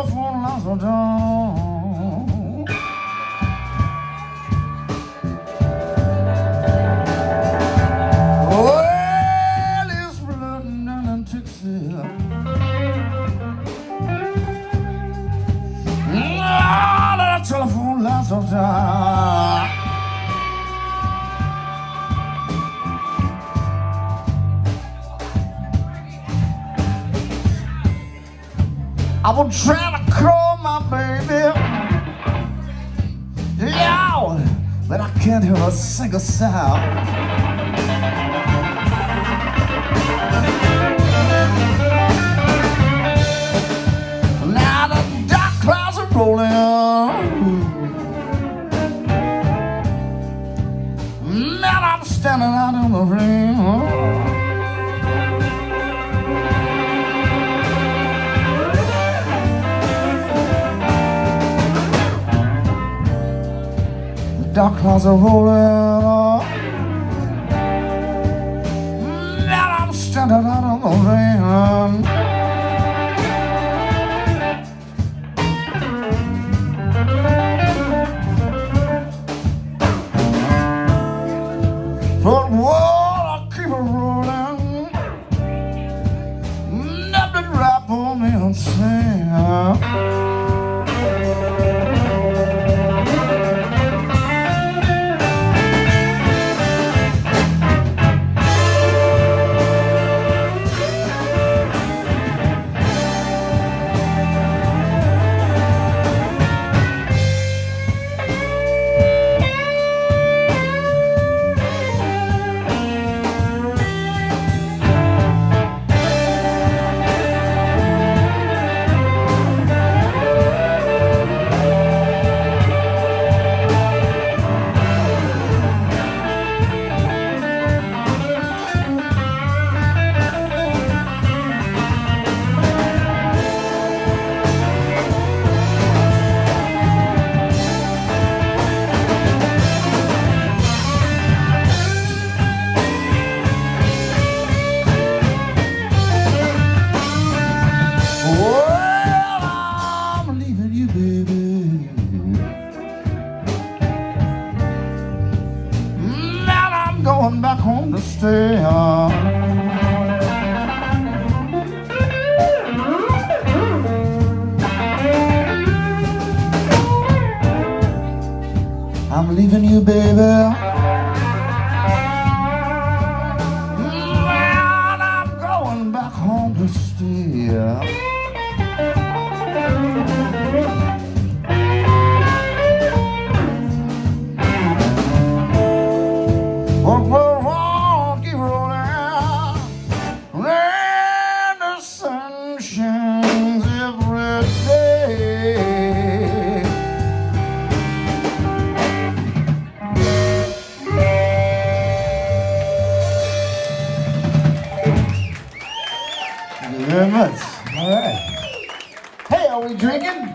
telephone lines are down. Well, it's flooding down in Texas. All the telephone lines are down. I was trying to call my baby, loud, but I can't hear a single sound. Now the dark clouds are rolling. Now I'm standing out in the rain. Dark clouds are rolling. Now I'm standing out in the rain. But whoa, I keep it rolling. Nothing right for me to say. Going back home to stay. I'm leaving you, baby. Man, I'm going back home to stay. Thank you very much. All right. Hey, are we drinking?